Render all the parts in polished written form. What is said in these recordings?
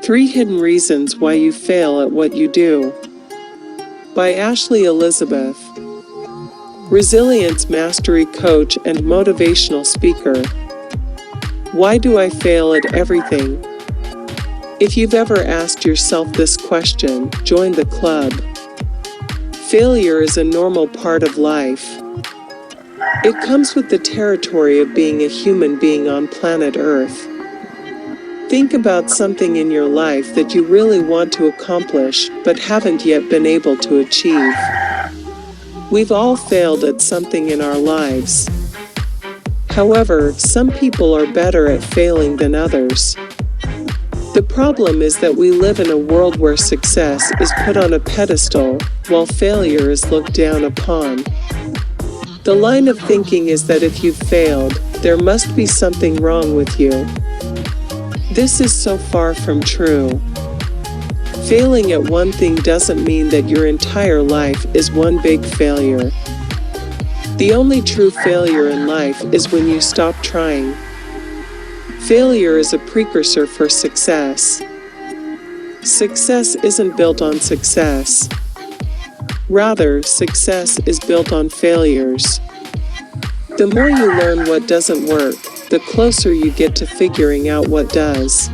3 Hidden Reasons Why You Fail at What You Do. By Ashley Elizabeth. Resilience Mastery Coach and Motivational Speaker. Why do I fail at everything? If you've ever asked yourself this question, join the club. Failure is a normal part of life. It comes with the territory of being a human being on planet Earth. Think about something in your life that you really want to accomplish but haven't yet been able to achieve. We've all failed at something in our lives. However, some people are better at failing than others. The problem is that we live in a world where success is put on a pedestal, while failure is looked down upon. The line of thinking is that if you've failed, there must be something wrong with you. This is so far from true. Failing at one thing doesn't mean that your entire life is one big failure. The only true failure in life is when you stop trying. Failure is a precursor for success. Success isn't built on success. Rather, success is built on failures. The more you learn what doesn't work, the closer you get to figuring out what does.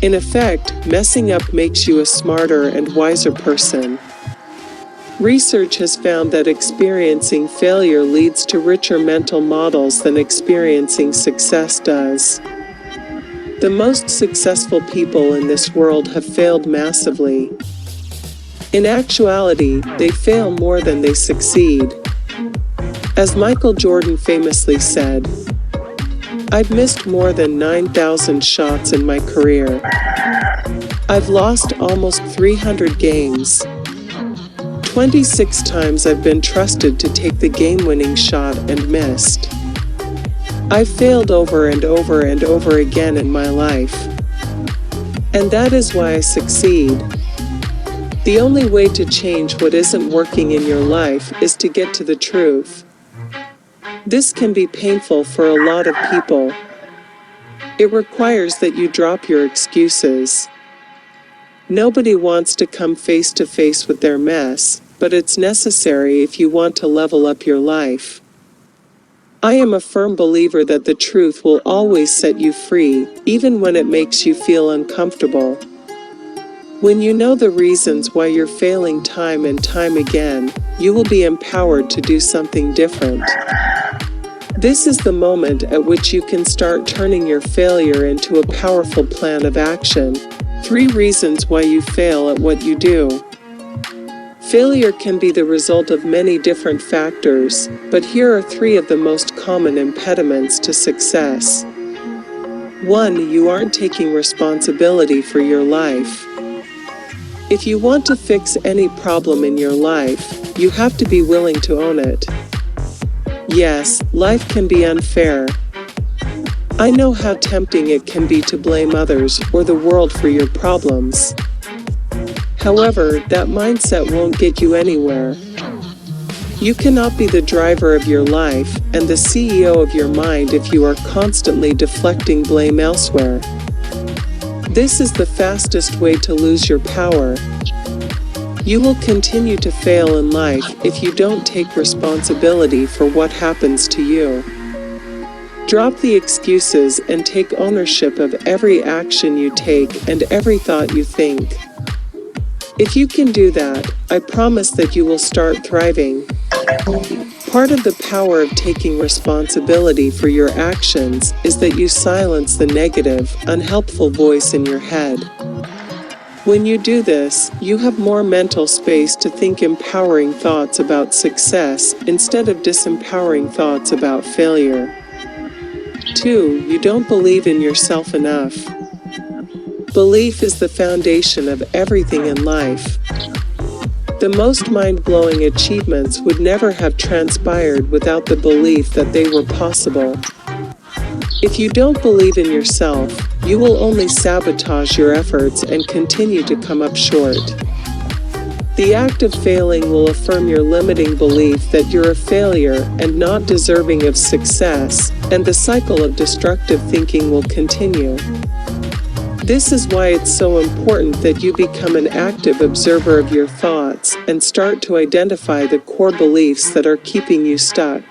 In effect, messing up makes you a smarter and wiser person. Research has found that experiencing failure leads to richer mental models than experiencing success does. The most successful people in this world have failed massively. In actuality, they fail more than they succeed. As Michael Jordan famously said, "I've missed more than 9,000 shots in my career. I've lost almost 300 games. 26 times I've been trusted to take the game-winning shot and missed. I've failed over and over and over again in my life. And that is why I succeed." The only way to change what isn't working in your life is to get to the truth. This can be painful for a lot of people. It requires that you drop your excuses. Nobody wants to come face to face with their mess, but it's necessary if you want to level up your life. I am a firm believer that the truth will always set you free, even when it makes you feel uncomfortable. When you know the reasons why you're failing time and time again, you will be empowered to do something different. This is the moment at which you can start turning your failure into a powerful plan of action. 3 reasons why you fail at what you do. Failure can be the result of many different factors, but here are 3 of the most common impediments to success. 1. You aren't taking responsibility for your life. If you want to fix any problem in your life, you have to be willing to own it. Yes, life can be unfair. I know how tempting it can be to blame others or the world for your problems. However, that mindset won't get you anywhere. You cannot be the driver of your life and the CEO of your mind if you are constantly deflecting blame elsewhere. This is the fastest way to lose your power. You will continue to fail in life if you don't take responsibility for what happens to you. Drop the excuses and take ownership of every action you take and every thought you think. If you can do that, I promise that you will start thriving. Part of the power of taking responsibility for your actions is that you silence the negative, unhelpful voice in your head. When you do this, you have more mental space to think empowering thoughts about success instead of disempowering thoughts about failure. 2. You don't believe in yourself enough. Belief is the foundation of everything in life. The most mind-blowing achievements would never have transpired without the belief that they were possible. If you don't believe in yourself, you will only sabotage your efforts and continue to come up short. The act of failing will affirm your limiting belief that you're a failure and not deserving of success, and the cycle of destructive thinking will continue. This is why it's so important that you become an active observer of your thoughts and start to identify the core beliefs that are keeping you stuck.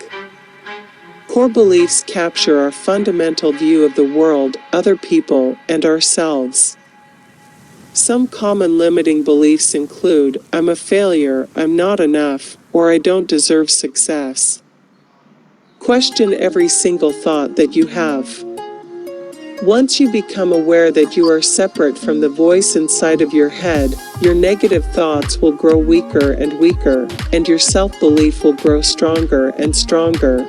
Core beliefs capture our fundamental view of the world, other people, and ourselves. Some common limiting beliefs include, I'm a failure, I'm not enough, or I don't deserve success. Question every single thought that you have. Once you become aware that you are separate from the voice inside of your head, your negative thoughts will grow weaker and weaker, and your self-belief will grow stronger and stronger.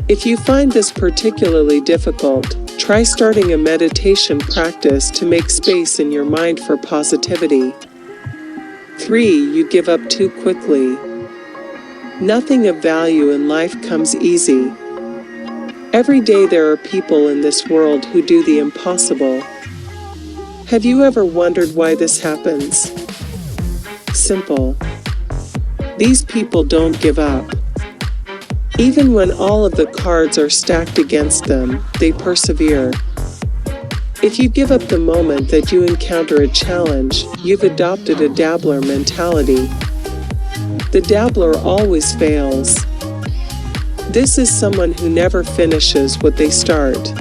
If you find this particularly difficult, try starting a meditation practice to make space in your mind for positivity. 3. You give up too quickly. Nothing of value in life comes easy. Every day there are people in this world who do the impossible. Have you ever wondered why this happens? Simple. These people don't give up. Even when all of the cards are stacked against them, they persevere. If you give up the moment that you encounter a challenge, you've adopted a dabbler mentality. The dabbler always fails. This is someone who never finishes what they start.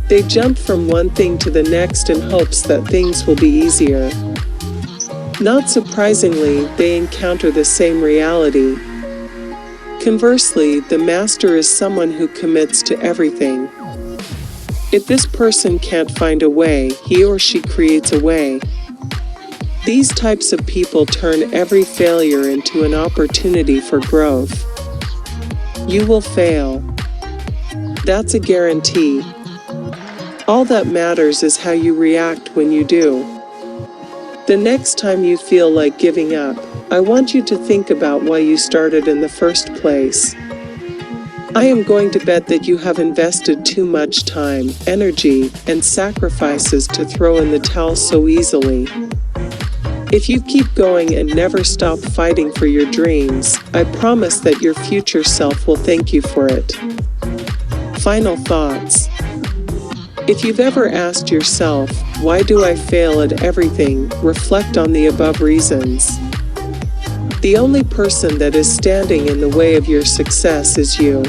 They jump from one thing to the next in hopes that things will be easier. Not surprisingly, they encounter the same reality. Conversely, the master is someone who commits to everything. If this person can't find a way, he or she creates a way. These types of people turn every failure into an opportunity for growth. You will fail. That's a guarantee. All that matters is how you react when you do. The next time you feel like giving up, I want you to think about why you started in the first place. I am going to bet that you have invested too much time, energy, and sacrifices to throw in the towel so easily. If you keep going and never stop fighting for your dreams, I promise that your future self will thank you for it. Final thoughts. If you've ever asked yourself, why do I fail at everything, reflect on the above reasons. The only person that is standing in the way of your success is you.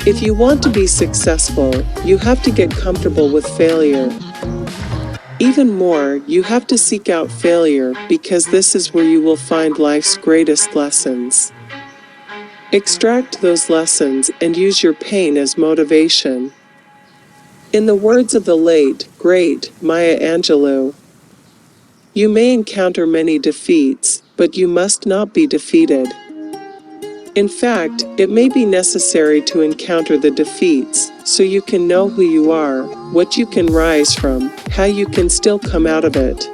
If you want to be successful, you have to get comfortable with failure. Even more, you have to seek out failure because this is where you will find life's greatest lessons. Extract those lessons and use your pain as motivation. In the words of the late, great Maya Angelou, you may encounter many defeats, but you must not be defeated. In fact, it may be necessary to encounter the defeats, so you can know who you are, what you can rise from, how you can still come out of it.